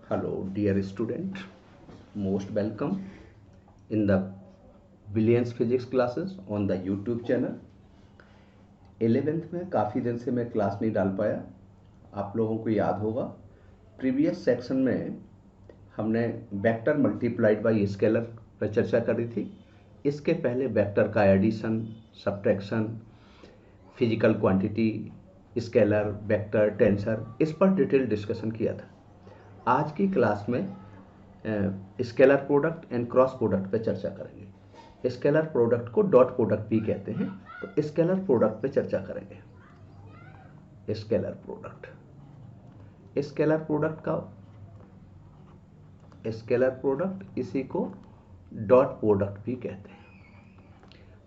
Hello, dear student. Most welcome in the Billions Physics classes on the YouTube channel. 11th में काफ़ी दिन से मैं क्लास नहीं डाल पाया। आप लोगों को याद होगा प्रीवियस सेक्शन में हमने वेक्टर मल्टीप्लाइड बाय स्केलर पर चर्चा करी थी। इसके पहले वेक्टर का addition, subtraction, physical quantity, scalar, vector, tensor, इस पर डिटेल डिस्कशन किया था। आज की क्लास में scalar product and cross product पे चर्चा करेंगे। Scalar product co dot product भी कहते हैं, तो स्केलर प्रोडक्ट पे चर्चा करेंगे। स्केलर प्रोडक्ट इसी को डॉट प्रोडक्ट भी कहते हैं।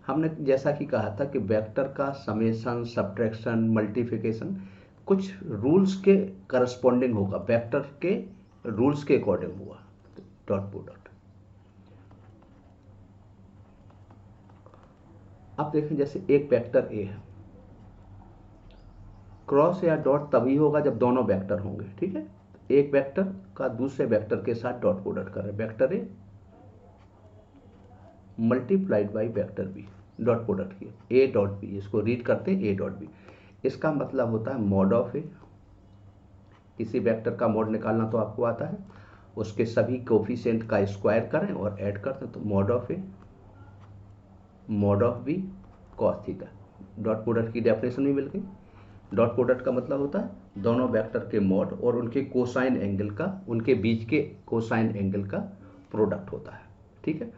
हमने जैसा कि कहा था कि वेक्टर का समेशन, सब्ट्रैक्शन, मल्टीप्लिकेशन कुछ रूल्स के करस्पॉन्डिंग होगा, वेक्टर के रूल्स के अकॉर्डिंग हुआ, डॉट प्रोडक्ट। अब देखें, जैसे एक वेक्टर ए है, क्रॉस या डॉट तभी होगा जब दोनों वेक्टर होंगे। ठीक है, एक वेक्टर का दूसरे वेक्टर के साथ डॉट प्रोडक्ट कर रहे हैं, vector A multiplied by vector B, dot product किया, ए डॉट बी, इसको रीड करते हैं ए डॉट बी। इसका मतलब होता है मॉड ऑफ ए। किसी वेक्टर का मॉड निकालना तो आपको आता है, उसके सभी कोफिशिएंट का स्क्वायर करें और ऐड कर दें, तो mod of A mod of B cos theta. Dot product की डेफिनेशन भी मिल गई। डॉट प्रोडक्ट का मतलब होता है दोनों वेक्टर के मॉड और उनके कोसाइन एंगल का, उनके बीच के कोसाइन एंगल का प्रोडक्ट होता है। ठीक है,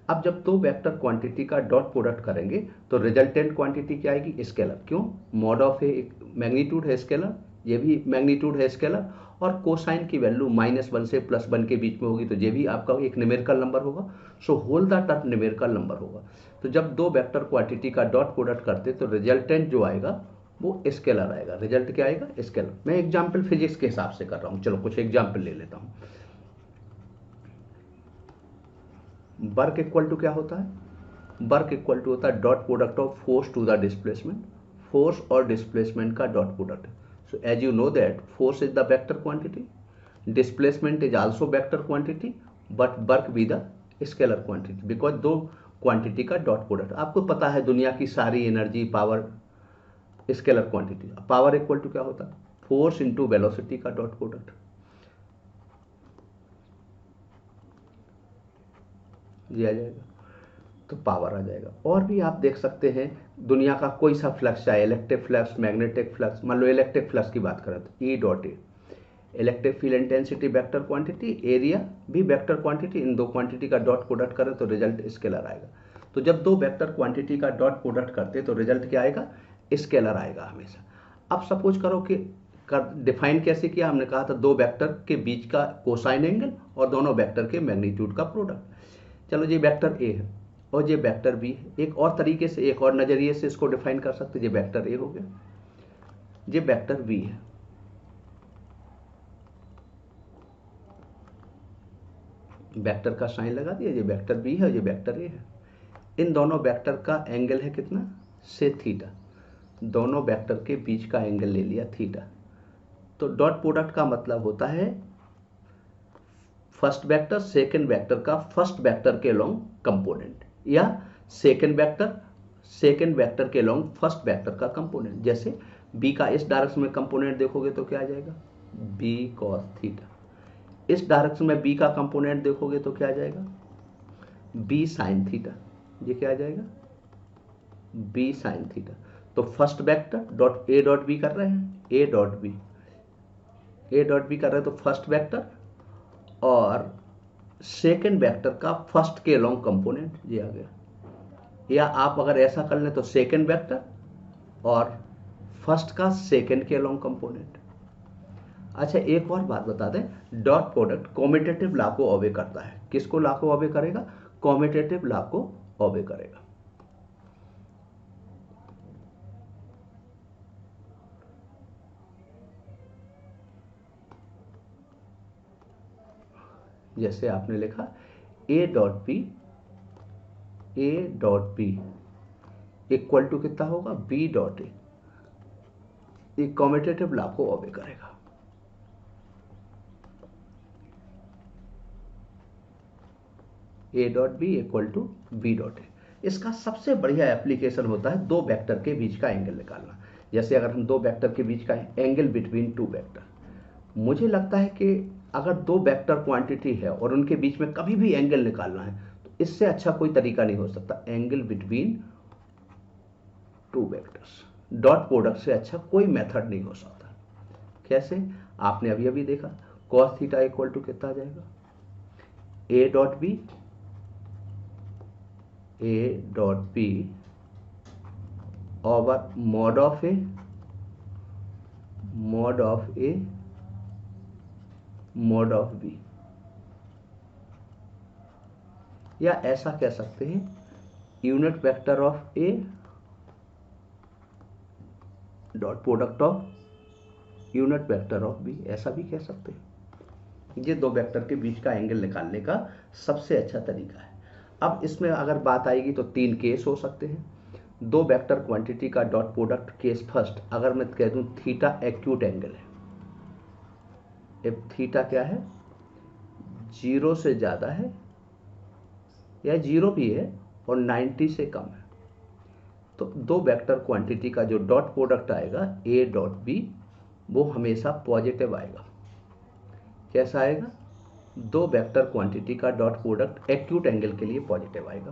अब जब दो वेक्टर क्वांटिटी का डॉट प्रोडक्ट करेंगे तो रिजल्टेंट क्वांटिटी क्या आएगी? स्केलर। क्यों? मॉड ऑफ ए एक मैग्नीट्यूड है स्केलर, ये भी मैग्नीट्यूड है स्केलर, और कोसाइन की वैल्यू -1 से +1 के बीच में होगी, तो ये भी आपका एक न्यूमेरिकल नंबर होगा। So whole the term numerical number होगा। तो जब दो वेक्टर क्वांटिटी का डॉट प्रोडक्ट करते तो रिजल्टेंट जो आएगा वो स्केलर आएगा। रिजल्ट क्या आएगा? स्केलर। मैं एग्जाम्पल फिजिक्स के हिसाब से कर रहा हूँ, चलो कुछ एग्जाम्पल ले लेता हूँ। वर्क इक्वल टू क्या होता है? वर्क इक्वल टू होता है dot product of force to the displacement. Force और डिस्प्लेसमेंट का dot product. So as you know that force is the vector quantity, displacement is also vector quantity, but work be the scalar quantity, because दो quantity का dot product. आपको पता है दुनिया की सारी energy, power scalar quantity. Power equal to क्या होता है? फोर्स इंटू वेलोसिटी का डॉट प्रोडक्ट, ये आ जाएगा, तो पावर आ जाएगा। और भी आप देख सकते हैं, दुनिया का कोई सा फ्लक्स, चाहे इलेक्ट्रिक फ्लक्स, मैग्नेटिक फ्लक्स, मान लो इलेक्ट्रिक फ्लक्स की बात करें तो E dot A, electric field intensity vector quantity, area भी वेक्टर क्वांटिटी, इन दो क्वांटिटी का डॉट प्रोडक्ट करें तो रिजल्ट स्केलर आएगा। तो जब दो वेक्टर क्वांटिटी का डॉट प्रोडक्ट करते तो रिजल्ट क्या आएगा? स्केलर आएगा हमेशा। अब सपोज करो कि डिफाइन कैसे किया? हमने कहा था दो वेक्टर के बीच का कोसाइन एंगल और दोनों वेक्टर के मैग्नीट्यूड का प्रोडक्ट। चलो ये वेक्टर ए है और ये वेक्टर बी है। एक और तरीके से, एक और नजरिए से इसको डिफाइन कर सकते, ये वेक्टर ए हो गया, ये वेक्टर बी है। वेक्टर का साइन लगा दिया, ये वेक्टर बी है, ये वेक्टर ए है। इन दोनों वेक्टर का एंगल है कितना? से थीटा। दोनों वेक्टर के बीच का एंगल ले लिया थीटा। तो डॉट प्रोडक्ट का मतलब होता है फर्स्ट वेक्टर सेकंड वेक्टर का फर्स्ट वेक्टर के लॉन्ग कंपोनेंट, या सेकंड वेक्टर के लॉन्ग फर्स्ट वेक्टर का कंपोनेंट। जैसे बी का इस डायरेक्शन में कंपोनेंट देखोगे तो क्या आ जाएगा? B cos theta. इस डायरेक्शन में बी का कंपोनेंट देखोगे तो क्या आ जाएगा? B sine theta. ये क्या आ जाएगा? B sine theta. तो first vector dot A dot B कर रहे हैं, A dot B, A dot B कर रहे हैं, तो फर्स्ट वेक्टर और सेकंड वेक्टर का फर्स्ट के लॉन्ग कंपोनेंट, ये आ गया। या आप अगर ऐसा कर लें तो सेकंड वेक्टर और फर्स्ट का सेकंड के लॉन्ग कंपोनेंट। अच्छा, एक और बात बता दें, डॉट प्रोडक्ट कॉम्यूटेटिव लॉ को ओबे करता है। किसको लॉ को ओबे करेगा? कॉम्यूटेटिव लॉ को ओबे करेगा। जैसे आपने लिखा A dot B, A dot B equal to कितना होगा? बी डॉट ए, एक कॉम्यूटेटिव लॉ को ओबे करेगा। A dot B equal to B dot A. इसका सबसे बढ़िया एप्लीकेशन होता है दो वेक्टर के बीच का एंगल निकालना। जैसे अगर हम दो वेक्टर के बीच का एंगल बिटवीन टू वेक्टर, मुझे लगता है कि अगर दो वेक्टर क्वांटिटी है और उनके बीच में कभी भी एंगल निकालना है तो इससे अच्छा कोई तरीका नहीं हो सकता। Angle between two vectors, dot product से अच्छा कोई मेथड नहीं हो सकता। कैसे? आपने अभी अभी देखा cos थीटा इक्वल टू कितना आ जाएगा, A dot B, A dot B over mod of A, mod of A, mod of B. या ऐसा कह सकते हैं unit vector of A dot product of unit vector of B, ऐसा भी कह सकते हैं। ये दो वेक्टर के बीच का एंगल निकालने का सबसे अच्छा तरीका है। अब इसमें अगर बात आएगी तो तीन केस हो सकते हैं। दो वेक्टर क्वांटिटी का डॉट प्रोडक्ट, केस फर्स्ट, अगर मैं कह दूं थीटा एक्यूट एंगल है, इफ थीटा क्या है, जीरो से ज्यादा है या जीरो भी है और 90 से कम है, तो दो वेक्टर क्वांटिटी का जो डॉट प्रोडक्ट आएगा ए डॉट बी, वो हमेशा पॉजिटिव आएगा। कैसा आएगा? दो वेक्टर क्वांटिटी का डॉट प्रोडक्ट एक्यूट एंगल के लिए पॉजिटिव आएगा।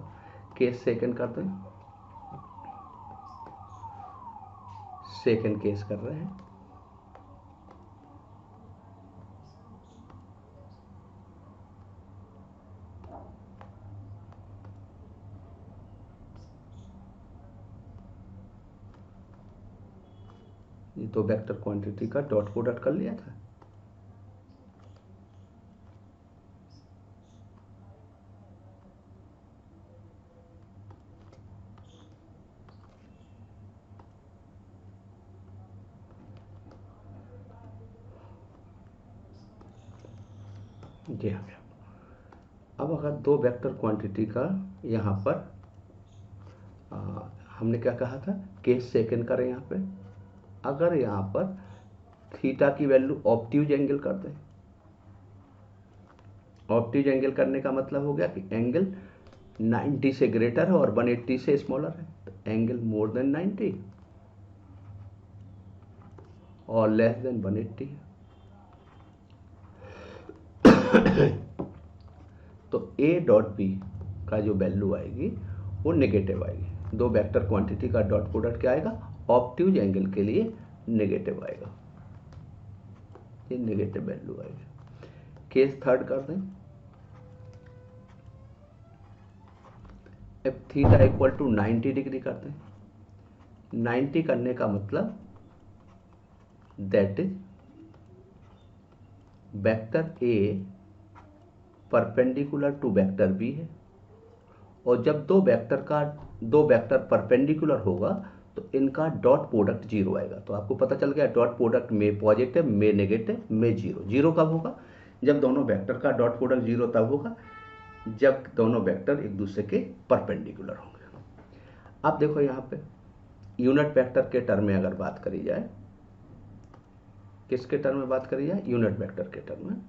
केस सेकंड करते हैं, सेकंड केस कर रहे हैं। ये तो वेक्टर क्वांटिटी का डॉट प्रोडक्ट कर लिया था। जी हाँ। अब अगर दो वेक्टर क्वांटिटी का यहाँ पर आ, हमने क्या कहा था, केस सेकंड करें यहाँ पे, अगर यहाँ पर थीटा की वैल्यू ऑब्ट्यूज एंगल कर दें, ऑब्ट्यूज एंगल करने का मतलब हो गया कि एंगल 90 से ग्रेटर है और 180 से स्मॉलर है, तो एंगल मोर देन 90 और लेस देन 180 है। तो ए डॉट बी का जो वैल्यू आएगी वो नेगेटिव आएगी। दो वेक्टर क्वांटिटी का डॉट प्रोडक्ट क्या आएगा, ऑब्ट्यूज एंगल के लिए नेगेटिव आएगा, ये नेगेटिव वैल्यू आएगी। केस थर्ड कर दें, if theta equal to 90 degree करते हैं। 90 करने का मतलब that is vector A perpendicular to vector B है, और जब दो वेक्टर परपेंडिकुलर होगा तो इनका डॉट प्रोडक्ट जीरो आएगा। तो आपको पता चल गया डॉट प्रोडक्ट में पॉजिटिव, में नेगेटिव, में जीरो। जीरो कब होगा? जब दोनों वेक्टर का डॉट प्रोडक्ट जीरो तब होगा जब दोनों वेक्टर एक दूसरे के परपेंडिकुलर होंगे। अब देखो यहाँ पे यूनिट वेक्टर के टर्म में अगर बात करी जाए, किसके टर्म में बात करी जाए, यूनिट वेक्टर के टर्म में,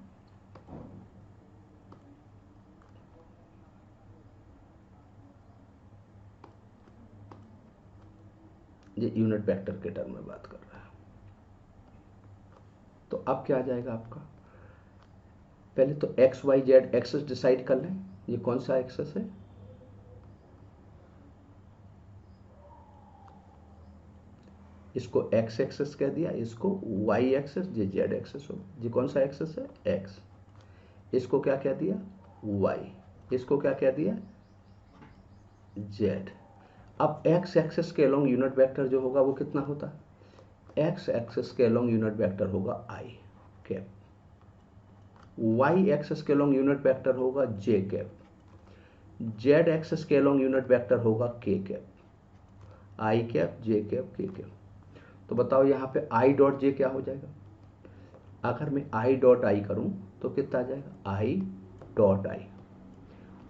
ये यूनिट वेक्टर के टर्म में बात कर रहा है। तो अब क्या आ जाएगा आपका, पहले तो X Y Z axes decide कर लें। ये कौन सा एक्सेस है, इसको एक्स एक्सेस कह दिया, इसको वाई एक्सेस, ये जेड एक्सेस हो। ये कौन सा एक्सेस है, एक्स। इसको क्या कह दिया, वाई। इसको क्या कह दिया, जेड। अब एक्स एक्सेस के अलोंग यूनिट वेक्टर जो होगा वो कितना होता है, एक्स एक्सेस के अलोंग यूनिट वेक्टर होगा आई कैप, वाई एक्सेस के अलोंग यूनिट वेक्टर होगा जे कैप, जेड एक्सेस के अलोंग यूनिट वेक्टर होगा के कैप, आई कैप, जे कैप, के कैप। तो बताओ यहाँ पे आई डॉट जे क्या हो जाएगा, अगर मैं आई डॉट आई करूं तो कितना आ जाएगा, आई डॉट आई।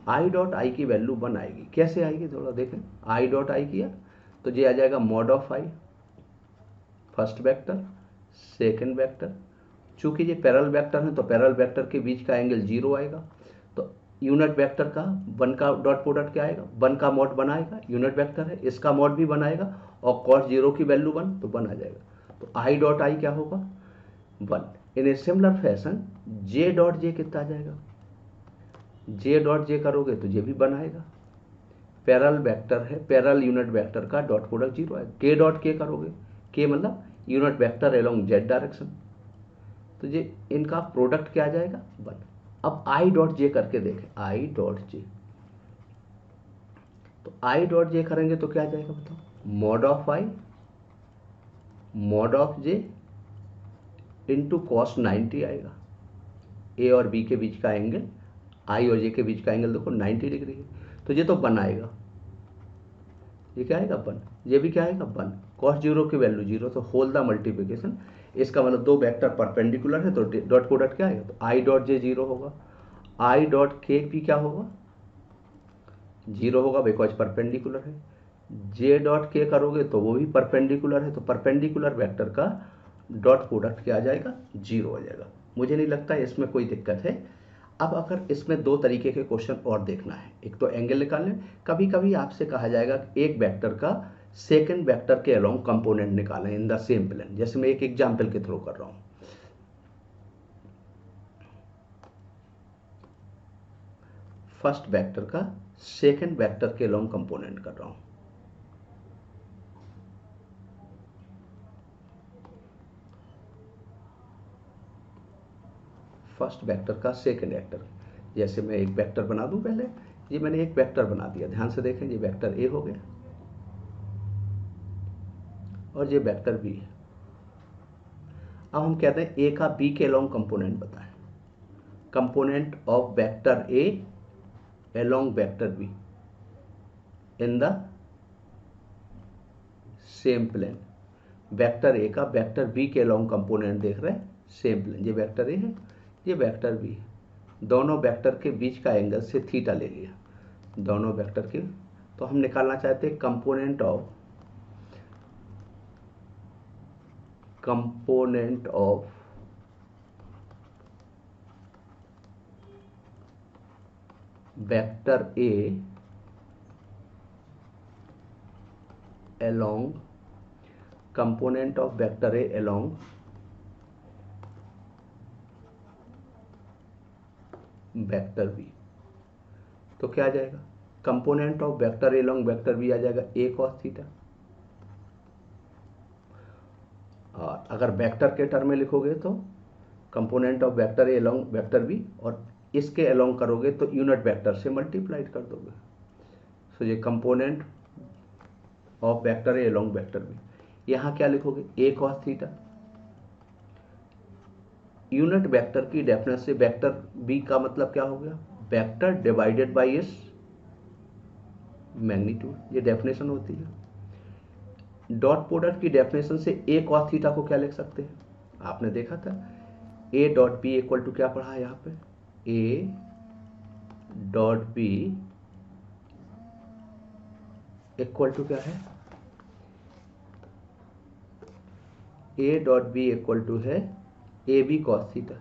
आई डॉट आई की वैल्यू 1 आएगी। कैसे आएगी थोड़ा देखें, आई डॉट आई किया तो ये आ जाएगा mod of I, first vector, second vector. चूंकि ये पैरेलल वेक्टर है तो पैरेलल वेक्टर के बीच का एंगल जीरो आएगा, तो यूनिट वेक्टर का वन का डॉट प्रोडक्ट क्या आएगा, वन का मॉड बनाएगा, यूनिट वेक्टर है, इसका मॉड भी बनाएगा और कॉस जीरो की वैल्यू वन, तो वन आ जाएगा। तो आई डॉट आई क्या होगा, one. In a similar fashion j dot j कितना आ जाएगा, जे डॉट जे करोगे तो जे भी बनाएगा। पैरेलल वेक्टर है, पैरेलल यूनिट वेक्टर का डॉट प्रोडक्ट जीरो है। के डॉट के करोगे, के मतलब unit vector along Z direction, तो ये इनका प्रोडक्ट क्या आ जाएगा, वन। अब आई डॉट जे करके देखें, आई डॉट जे, तो आई डॉट जे करेंगे तो क्या आ जाएगा बताओ, mod of I mod of J into cos 90 आएगा। ए और बी के बीच का एंगल, आई और जे के बीच का एंगल देखो 90 डिग्री है, तो ये तो वन आएगा, ये क्या आएगा वन, ये भी क्या आएगा वन। कॉस जीरो की वैल्यू जीरो, तो होल द मल्टीप्लिकेशन, इसका मतलब दो वेक्टर परपेंडिकुलर है तो डॉट प्रोडक्ट क्या आएगा, तो आई डॉट जे जीरो होगा, आई डॉट के भी क्या होगा, जीरो होगा बिकॉज परपेंडिकुलर है। जे डॉट के करोगे तो वो भी परपेंडिकुलर है, तो परपेंडिकुलर वेक्टर का डॉट प्रोडक्ट क्या आ जाएगा, जीरो आ जाएगा। मुझे नहीं लगता इसमें कोई दिक्कत है। अब अगर इसमें दो तरीके के क्वेश्चन और देखना है, एक तो एंगल निकालने, कभी कभी आपसे कहा जाएगा कि एक वेक्टर का सेकंड वेक्टर के अलोंग कंपोनेंट निकालें इन द सेम प्लेन, जैसे मैं एक एग्जांपल के थ्रू कर रहा हूं। फर्स्ट वेक्टर का सेकंड वेक्टर के अलोंग कंपोनेंट कर रहा हूं। फर्स्ट वेक्टर का सेकंड वेक्टर, जैसे मैं एक वेक्टर बना दूं पहले, ये मैंने एक वेक्टर बना दिया, ध्यान से देखें, ये वेक्टर ए हो गया और ये वेक्टर बी है। अब हम कहते हैं ए का बी के अलोंग कंपोनेंट बताएं, component of vector A along vector B in the same plane. Vector A का वेक्टर बी के अलोंग कंपोनेंट देख रहे हैं, सेम प्लेन, ये वेक्टर ए है, ये वेक्टर बी है, दोनों वेक्टर के बीच का एंगल से थीटा ले लिया, दोनों वेक्टर के, तो हम निकालना चाहते हैं component of vector A along component of vector A along vector B, तो क्या आ जाएगा, component of vector A along vector B आ जाएगा ए कॉस थीटा। और अगर वेक्टर के टर्म में लिखोगे तो component of vector A along vector B, और इसके along करोगे तो यूनिट वेक्टर से मल्टीप्लाइड कर दोगे, सो ये component of vector A along vector B. यहां क्या लिखोगे, A cos theta, unit vector की डेफिनेशन से वेक्टर बी का मतलब क्या हो गया, वेक्टर डिवाइडेड बाय इस मैग्नीट्यूड, ये डेफिनेशन होती है। डॉट प्रोडक्ट की डेफिनेशन से ए कॉस थीटा को क्या लिख सकते हैं, आपने देखा था A dot B equal to क्या पढ़ा है यहाँ पे, A dot B equal to क्या है, A dot B equal to है A B cos theta,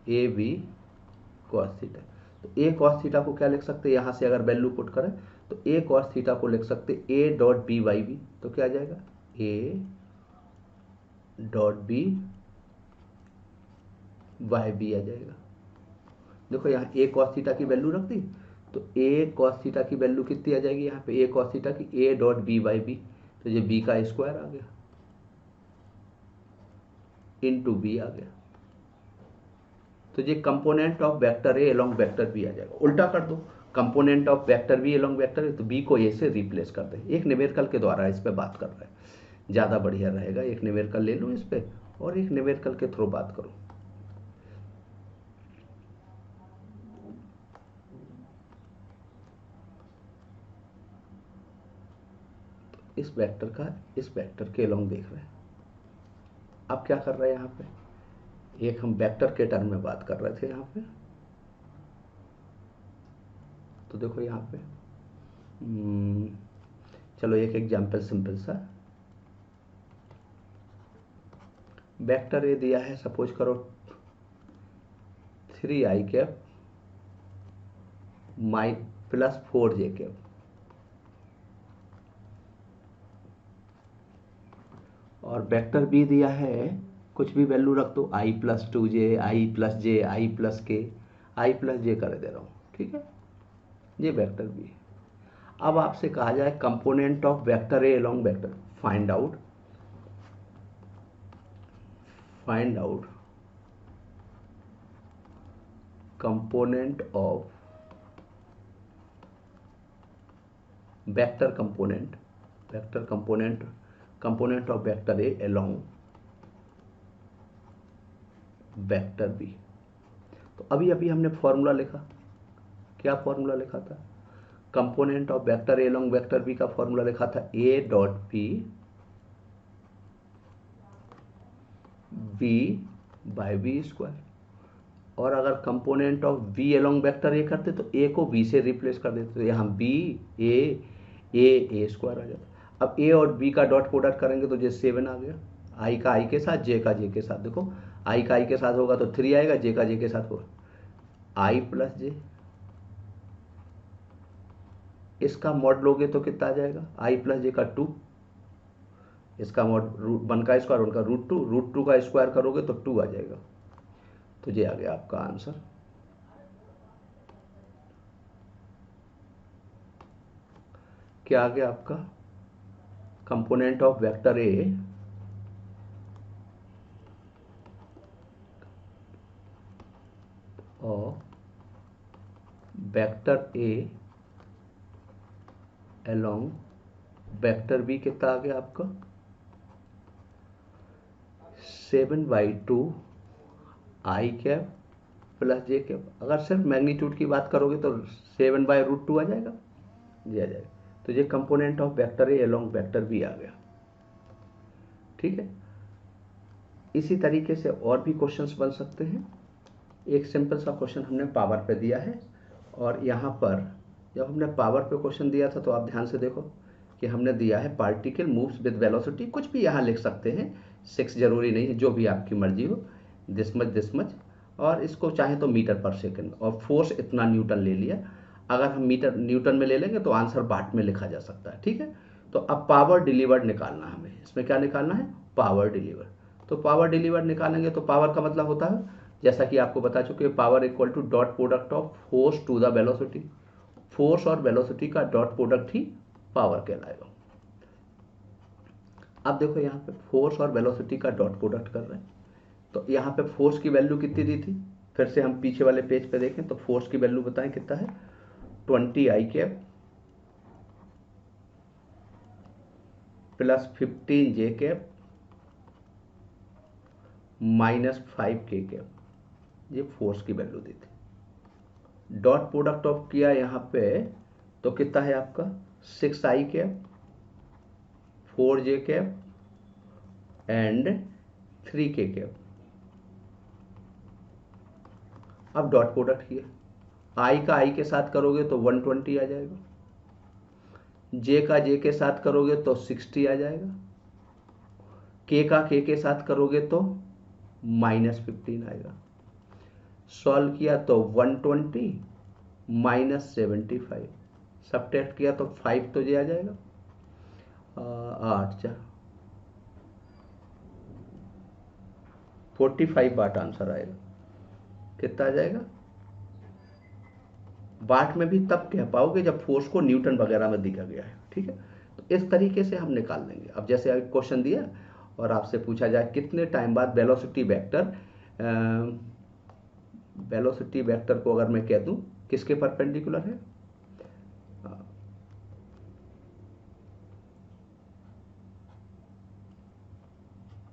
A B cos theta. तो ए कॉस थीटा को क्या लिख सकते हैं, यहां से अगर वैल्यू पुट करें तो ए कॉस थीटा को लिख सकते A dot B by B, तो क्या आ जाएगा, A dot B by B आ जाएगा। देखो यहाँ ए कॉस थीटा की वैल्यू रख दी, तो ए कॉस थीटा की वैल्यू कितनी आ जाएगी यहाँ पे, ए कॉस थीटा की A dot B by B, तो ये बी का स्क्वायर आ गया इनटू बी आ गया, तो ये component of vector A along vector B आ जाएगा। उल्टा कर दो, component of vector B along vector A, तो बी को ए से रिप्लेस कर दे। एक न्यूमेरिकल के द्वारा इस पे बात कर रहे हैं, ज़्यादा बढ़िया रहेगा, एक न्यूमेरिकल ले लो इस पे और एक न्यूमेरिकल के थ्रू बात करो। इस वेक्टर का इस वेक्टर के अलोंग देख रहे हैं। अब क्या कर रहे हैं यहाँ पे, एक हम वेक्टर के टर्म में बात कर रहे थे यहाँ पे, तो देखो यहाँ पे चलो एक एग्जाम्पल सिंपल सा, वेक्टर ए दिया है, सपोज करो 3i कैप माइ प्लस 4j कैप। और वेक्टर बी दिया है, कुछ भी वैल्यू रख दो, i+2j, i+j, i+k, i+j कर दे रहा हूँ, ठीक है, ये वेक्टर बी है। अब आपसे कहा जाए component of vector A along vector, find out component of vector component of vector A along vector B. तो अभी अभी हमने फॉर्मूला लिखा, क्या फॉर्मूला लिखा था? Component of vector A along vector B का फॉर्मूला लिखा था A dot B by B square. और अगर component of B along vector A करते तो ए को बी से रिप्लेस कर देते, तो यहाँ बी ए स्क्वायर आ जाता। अब ए और बी का डॉट प्रोडक्ट करेंगे तो जे 7 आ गया, आई का आई के साथ, जे का जे के साथ। देखो आई का आई के साथ होगा तो 3 आएगा, जे का जे के साथ होगा i+j। इसका मॉड लोगे तो कितना आ जाएगा? i+j का 2, इसका मॉड 1 का स्क्वायर, उनका √2 का स्क्वायर करोगे तो 2 आ जाएगा। तो ये आ गया आपका आंसर। क्या आ गया आपका? कंपोनेंट ऑफ वेक्टर ए और vector A along vector B कितना आ गया आपका? 7/2 i cap plus J cap. अगर सिर्फ मैग्नीट्यूड की बात करोगे तो 7/√2 आ जाएगा, ये आ जाएगा। तो ये component of vector A along vector B आ गया, ठीक है। इसी तरीके से और भी क्वेश्चंस बन सकते हैं। एक सिंपल सा क्वेश्चन हमने पावर पे दिया है, और यहाँ पर जब हमने पावर पे क्वेश्चन दिया था तो आप ध्यान से देखो कि हमने दिया है पार्टिकल मूव्स विद वेलोसिटी, कुछ भी यहाँ लिख सकते हैं, 6 जरूरी नहीं है, जो भी आपकी मर्जी हो, दिस मच, और इसको चाहे तो मीटर पर सेकंड, और फोर्स इतना न्यूटन ले लिया। अगर हम मीटर न्यूटन में ले लेंगे तो आंसर वाट में लिखा जा सकता है, ठीक है। तो अब पावर डिलीवर्ड निकालना है हमें, इसमें क्या निकालना है? Power delivered. तो पावर डिलीवर्ड निकालेंगे तो पावर का मतलब होता है, जैसा कि आपको बता चुके, power equal to dot product of force to the velocity. Force और वेलोसिटी का डॉट प्रोडक्ट ही पावर कहलाएगा। अब देखो यहाँ पे फोर्स और वेलोसिटी का डॉट प्रोडक्ट कर रहे हैं, तो यहाँ पे फोर्स की वैल्यू कितनी दी थी? फिर से हम पीछे वाले पेज पे देखें तो फोर्स की वैल्यू बताएं कितना है? 20i cap plus 15j cap minus 5k cap, ये फोर्स की वैल्यू दी थी। डॉट प्रोडक्ट ऑफ किया यहाँ पे तो कितना है आपका? 6i cap 4j cap and 3k cap. अब डॉट प्रोडक्ट किया, आई का आई के साथ करोगे तो 120 आ जाएगा, जे का जे के साथ करोगे तो 60 आ जाएगा, के का के साथ करोगे तो -15 आएगा। सॉल्व किया तो 120 माइनस 75, सब्ट्रैक्ट किया तो 5 तो ये आ जाएगा, 8 45 वाट आंसर आएगा। कितना आ जाएगा? वाट में भी तब कह पाओगे जब फोर्स को न्यूटन वगैरह में दिखा गया है, ठीक है। तो इस तरीके से हम निकाल लेंगे। अब जैसे अभी क्वेश्चन दिया और आपसे पूछा जाए कितने टाइम बाद वेलोसिटी वेक्टर को अगर मैं कह दूं किसके परपेंडिकुलर है,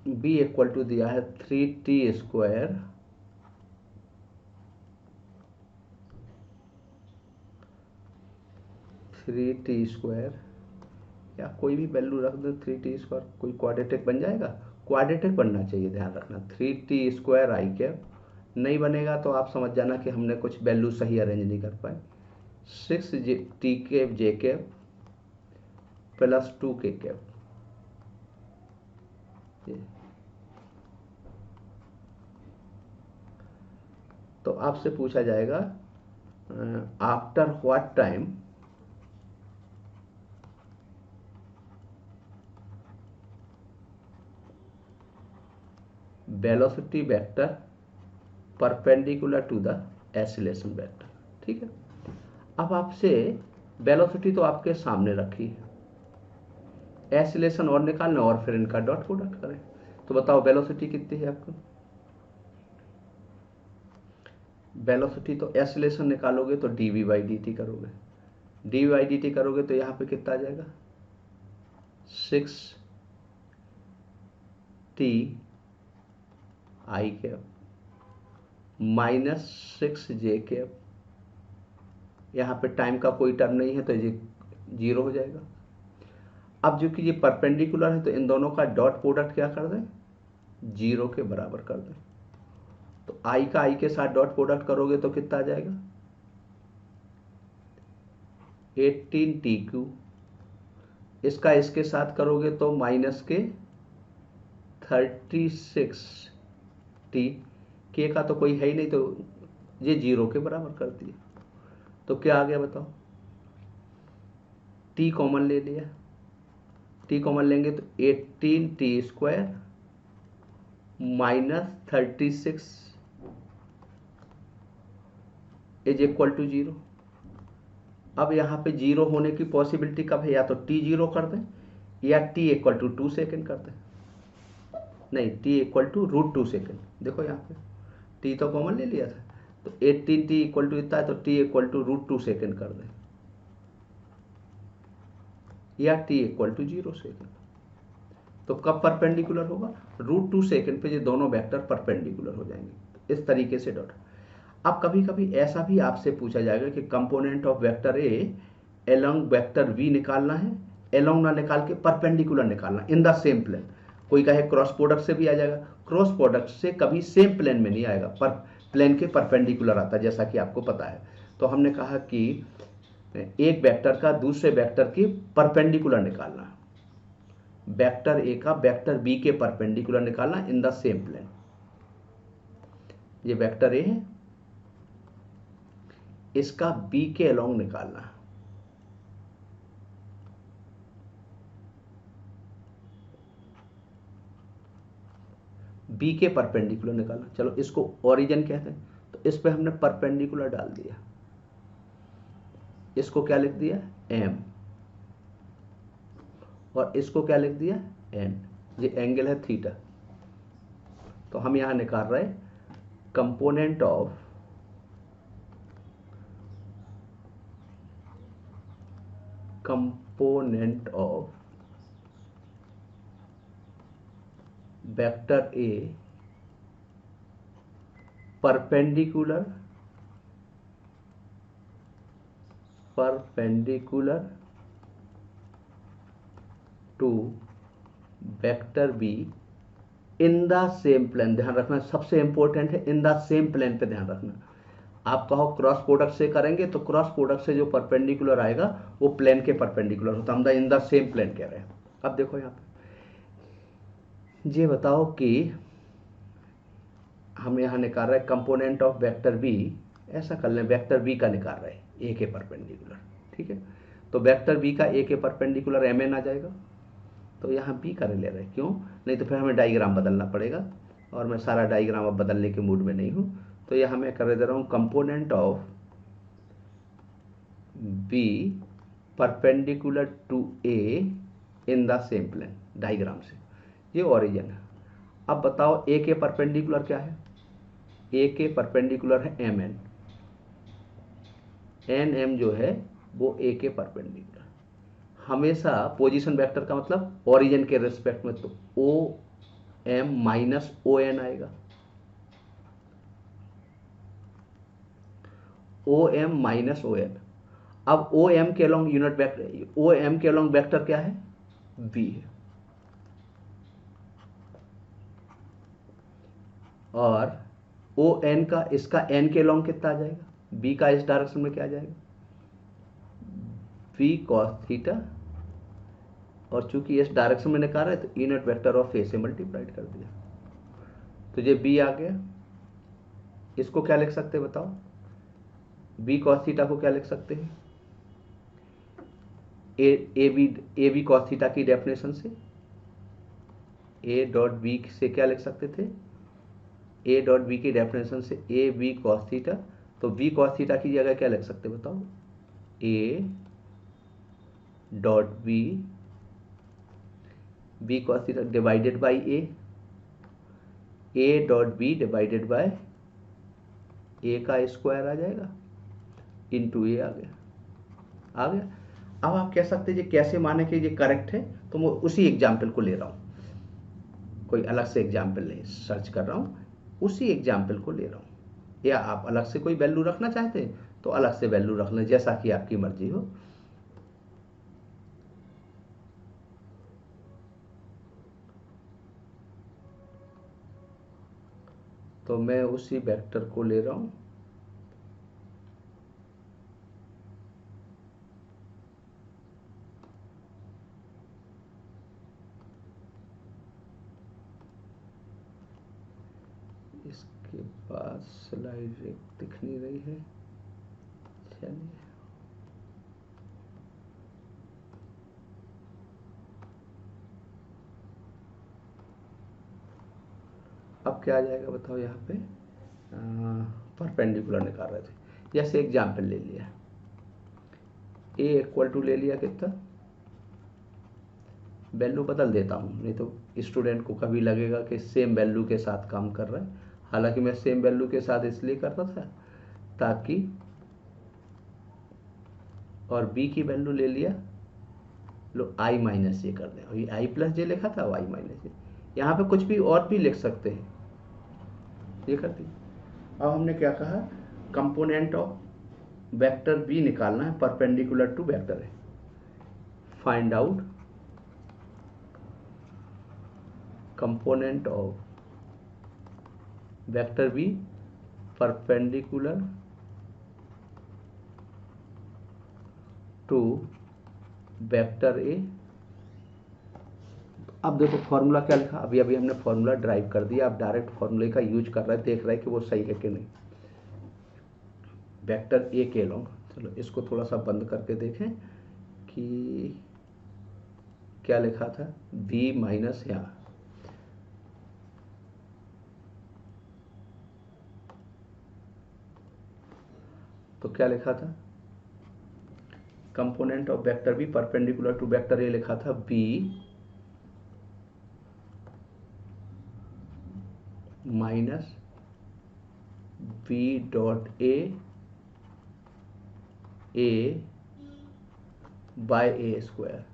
बी इक्वल टू दिया है 3t² या कोई भी वैल्यू रख दो 3t², कोई क्वाड्रेटिक बन जाएगा, क्वाड्रेटिक बनना चाहिए, ध्यान रखना। 3t²i कैप नहीं बनेगा तो आप समझ जाना कि हमने कुछ वैल्यू सही अरेंज नहीं कर पाए। 6t⁻j cap plus 2k cap, तो आपसे पूछा जाएगा after what time velocity vector perpendicular to the acceleration vector. ठीक है, अब आपसे वेलोसिटी तो आपके सामने रखी है, एक्सीलरेशन और निकालना और फिर इनका डॉट प्रोडक्ट करें। तो बताओ वेलोसिटी कितनी है आपको? वेलोसिटी तो एक्सीलरेशन निकालोगे तो d v by d t करोगे, d v by d t करोगे तो यहाँ पे कितना आ जाएगा 6 t i cap minus 6 j cap, यहाँ पे टाइम का कोई टर्म नहीं है तो ये 0 हो जाएगा। अब जो कि ये परपेंडिकुलर है तो इन दोनों का डॉट प्रोडक्ट क्या कर दें 0 के बराबर कर दें। तो आई का आई के साथ डॉट प्रोडक्ट करोगे तो कितना आ जाएगा 18 टी क्यू, इसका इसके साथ करोगे तो माइनस के 36 टी, के का तो कोई है ही नहीं तो ये 0 के बराबर करती है। तो क्या आ गया बताओ, टी कॉमन ले लिया, टी कॉमन लेंगे तो 18 T square minus 36 is equal to 0। अब यहाँ पे 0 होने की पॉसिबिलिटी कब है, या तो टी 0 कर दें या टी इक्वल टू 2 सेकेंड कर दें, नहीं टी इक्वल टू √2 सेकेंड। देखो यहाँ पे टी तो कॉमन ले लिया था, तो 18 टी इक्वल टू इतना है तो टी इक्वल टू √2 सेकेंड कर दें या टी इक्वल टू 0 सेकेंड। तो कब परपेंडिकुलर होगा √2 सेकेंड पे ये दोनों वेक्टर परपेंडिकुलर हो जाएंगे। इस तरीके से डॉट। अब कभी कभी ऐसा भी आपसे पूछा जाएगा कि component of vector A along vector V निकालना है, एलोंग ना निकाल के परपेंडिकुलर निकालना इन द सेम प्लेन। कोई कहे क्रॉस प्रोडक्ट से भी आ जाएगा, क्रॉस प्रोडक्ट से कभी सेम प्लेन में नहीं आएगा, पर प्लेन के परपेंडिकुलर आता है जैसा कि आपको पता है। तो हमने कहा कि एक वेक्टर का दूसरे वेक्टर के परपेंडिकुलर निकालना, वेक्टर ए का वेक्टर बी के परपेंडिकुलर निकालना इन द सेम प्लेन। ये वेक्टर ए है, इसका बी के अलोंग निकालना, बी के परपेंडिकुलर निकालना। चलो इसको ओरिजिन कहते हैं, तो इस पे हमने परपेंडिकुलर डाल दिया, इसको क्या लिख दिया एम और इसको क्या लिख दिया एन, ये एंगल है थीटा। तो हम यहां निकाल रहे component of vector A perpendicular to vector B in the same plane. ध्यान रखना सबसे इंपॉर्टेंट है इन द सेम प्लेन पे ध्यान रखना। आप कहो क्रॉस प्रोडक्ट से करेंगे तो क्रॉस प्रोडक्ट से जो परपेंडिकुलर आएगा वो प्लेन के परपेंडिकुलर होता है, हम इन द सेम प्लेन कह रहे हैं। अब देखो यहाँ पे ये बताओ कि हम यहाँ निकाल रहे हैं कंपोनेंट ऑफ वेक्टर बी, ऐसा कर लें वेक्टर बी का निकाल रहे हैं ए के परपेंडिकुलर। ठीक है, तो वेक्टर बी का ए के परपेंडिकुलर एम एन आ जाएगा, तो यहाँ बी का ले रहे हैं, क्यों नहीं तो फिर हमें डायग्राम बदलना पड़ेगा और मैं सारा डायग्राम अब बदलने के मूड में नहीं हूँ। तो यहाँ मैं कर दे रहा हूँ component of B perpendicular to A in the same plane diagram से, ये ओरिजिन है। अब बताओ ए के परपेंडिकुलर क्या है, ए के परपेंडिकुलर है एम एन, एन एम जो है वो ए के परपेंडिकुलर। हमेशा पोजीशन वेक्टर का मतलब ओरिजिन के रिस्पेक्ट में, तो O M minus O N आएगा, O M minus O N. अब ओ एम के along unit vector, O M के अलोंग वेक्टर क्या है बी है, और ओ एन का इसका एन के अलोंग कितना आ जाएगा बी का, इस डायरेक्शन में क्या आ जाएगा वी कॉस थीटा, और चूंकि इस डायरेक्शन में निकाल रहे तो यूनिट वेक्टर ऑफ ए से मल्टीप्लाइड कर दिया, तो ये बी आ गया। इसको क्या लिख सकते हैं बताओ, बी कॉस थीटा को क्या लिख सकते हैं, ए बी कॉस थीटा की डेफिनेशन से, ए डॉट बी से क्या लिख सकते थे, ए डॉट बी की डेफिनेशन से ए बी कॉस थीटा, तो बी कॉस थीटा की जगह क्या लिख सकते बताओ, A dot B cos theta divided by A dot B divided by A का स्क्वायर आ जाएगा इंटू ए आ गया, आ गया। अब आप कह सकते हैं ये कैसे माने कि ये करेक्ट है, तो मैं उसी एग्जाम्पल को ले रहा हूँ, कोई अलग से एग्जाम्पल नहीं सर्च कर रहा हूँ, उसी एग्जाम्पल को ले रहा हूँ। या आप अलग से कोई वैल्यू रखना चाहते हैं तो अलग से वैल्यू रख लें, जैसा कि आपकी मर्जी हो। तो मैं उसी वेक्टर को ले रहा हूँ, इसके बाद स्लाइड दिख नहीं रही है, चलिए अब क्या आ जाएगा बताओ, यहाँ पे परपेंडिकुलर निकाल रहे थे, जैसे एग्जाम्पल ले लिया, ए इक्वल टू ले लिया कितना, वैल्यू बदल देता हूँ नहीं तो स्टूडेंट को कभी लगेगा कि सेम वैल्यू के साथ काम कर रहा है, हालांकि मैं सेम वैल्यू के साथ इसलिए कर रहा था ताकि, और बी की वैल्यू ले लिया, लो आई माइनस जे कर दें, और ये आई प्लस जे लिखा था, वाई माइनस जे, यहाँ पे कुछ भी और भी लिख सकते हैं, ये कर दी। अब हमने क्या कहा, कंपोनेंट ऑफ वेक्टर बी निकालना है, परपेंडिकुलर टू वेक्टर है, find out component of vector B perpendicular to vector A. अब देखो फॉर्मूला क्या लिखा, अभी अभी हमने फॉर्मूला ड्राइव कर दिया, आप डायरेक्ट फॉर्मूले का यूज कर रहे हैं, देख रहे हैं कि वो सही है कि नहीं। वेक्टर ए के लॉन्ग, चलो इसको थोड़ा सा बंद करके देखें कि क्या लिखा था, बी माइनस, यहाँ तो क्या लिखा था, component of vector B perpendicular to vector A लिखा था B minus B dot A by A square.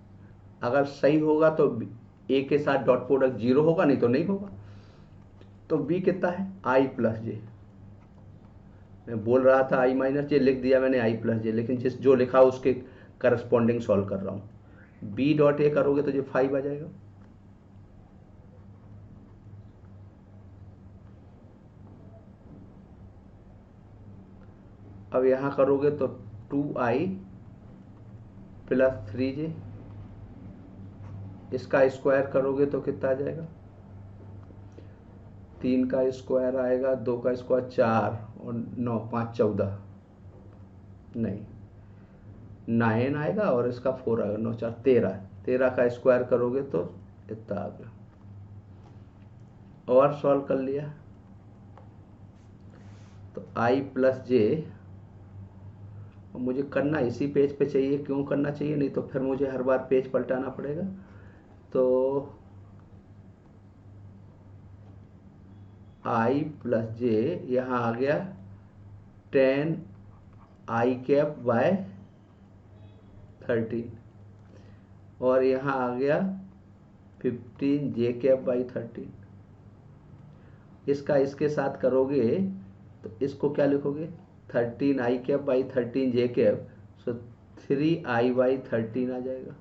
अगर सही होगा तो ए के साथ डॉट प्रोडक्ट जीरो होगा, नहीं तो नहीं होगा। तो बी कितना है, आई प्लस जे, मैं बोल रहा था आई माइनस जे, लिख दिया मैंने आई प्लस जे, लेकिन जिस जो लिखा उसके करस्पॉन्डिंग सॉल्व कर रहा हूँ। बी डॉट ए करोगे तो ये 5 आ जाएगा, अब यहाँ करोगे तो 2i प्लस 3j, इसका स्क्वायर करोगे तो कितना आ जाएगा, 3 का स्क्वायर आएगा, 2 का स्क्वायर 4 और 9 5 14, नहीं 9 आएगा और इसका 4 आएगा, 9 4 13, 13 का स्क्वायर करोगे तो इतना आ गया। और सॉल्व कर लिया तो आई प्लस जे, मुझे करना इसी पेज पे चाहिए, क्यों करना चाहिए, नहीं तो फिर मुझे हर बार पेज पलटाना पड़ेगा। तो आई प्लस जे यहाँ आ गया 10 आई कैप बाय 13, और यहाँ आ गया 15 जे कैप बाई 13। इसका इसके साथ करोगे तो इसको क्या लिखोगे, 13 i cap by 13 j cap, so 3 i by 13 आ जाएगा।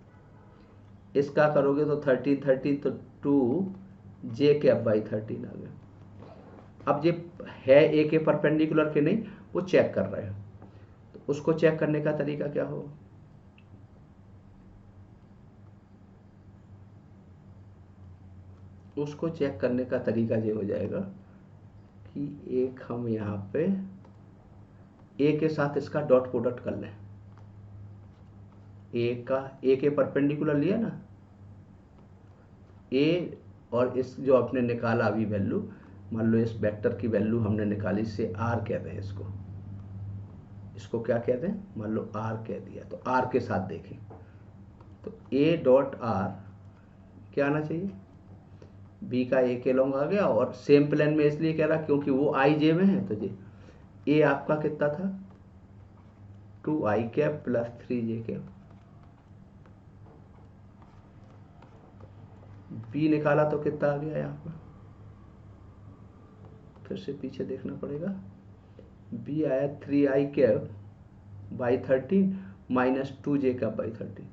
इसका करोगे तो 13 13 तो 2 जे कैप बाई 13 आ गया। अब ये है ए के परपेंडिकुलर के नहीं, वो चेक कर रहे हैं, तो उसको चेक करने का तरीका क्या हो, उसको चेक करने का तरीका ये हो जाएगा कि एक हम यहाँ पे ए के साथ इसका डॉट प्रोडक्ट कर लें। ए के परपेंडिकुलर लिया ना, ए और इस जो आपने निकाला अभी वैल्यू, मान लो इस वेक्टर की वैल्यू हमने निकाली, इससे आर कहते हैं इसको क्या कहते हैं, मान लो आर कह दिया, तो आर के साथ देखें तो ए डॉट आर क्या आना चाहिए, बी का ए के लॉन्ग आ गया, और सेम प्लेन में इसलिए कह रहा क्योंकि वो आई जे में है, तो जे ए आपका कितना था 2i cap plus 3j cap, B निकाला तो कितना आ गया यहाँ पर, फिर से पीछे देखना पड़ेगा, बी आया 3i cap by 13 minus 2j cap by 13,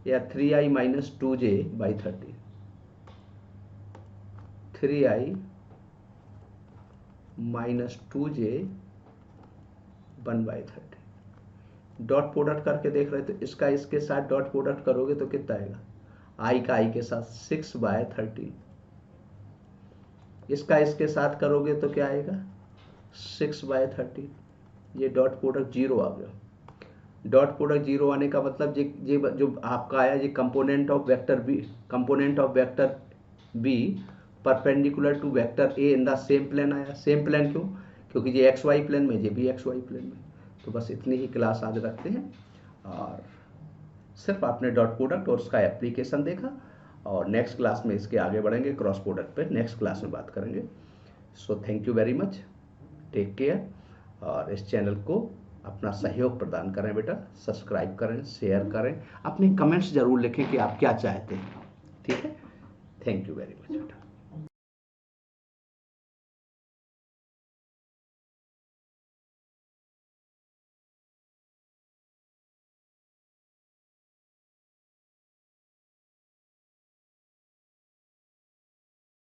या 3i minus 2j by 13, 3i minus 2j 1/30। Dot product करके देख रहे, तो इसका इसके साथ डॉट प्रोडक्ट करोगे तो कितना आएगा, आई का आई के साथ 6/13, इसका इसके साथ करोगे तो क्या आएगा 6/13, ये डॉट प्रोडक्ट जीरो आ गया। डॉट प्रोडक्ट जीरो आने का मतलब ये जो आपका आया, ये component of vector B perpendicular to vector A in the same plane आया। सेम प्लेन क्यों, क्योंकि ये एक्स वाई प्लेन में, ये भी एक्स वाई प्लेन में। तो बस इतनी ही क्लास आज रखते हैं, और सिर्फ आपने डॉट प्रोडक्ट और उसका एप्लीकेशन देखा, और नेक्स्ट क्लास में इसके आगे बढ़ेंगे, क्रॉस प्रोडक्ट पे नेक्स्ट क्लास में बात करेंगे। So thank you very much, take care, और इस चैनल को अपना सहयोग प्रदान करें बेटा, सब्सक्राइब करें, शेयर करें, अपने कमेंट्स जरूर लिखें कि आप क्या चाहते हैं, ठीक है।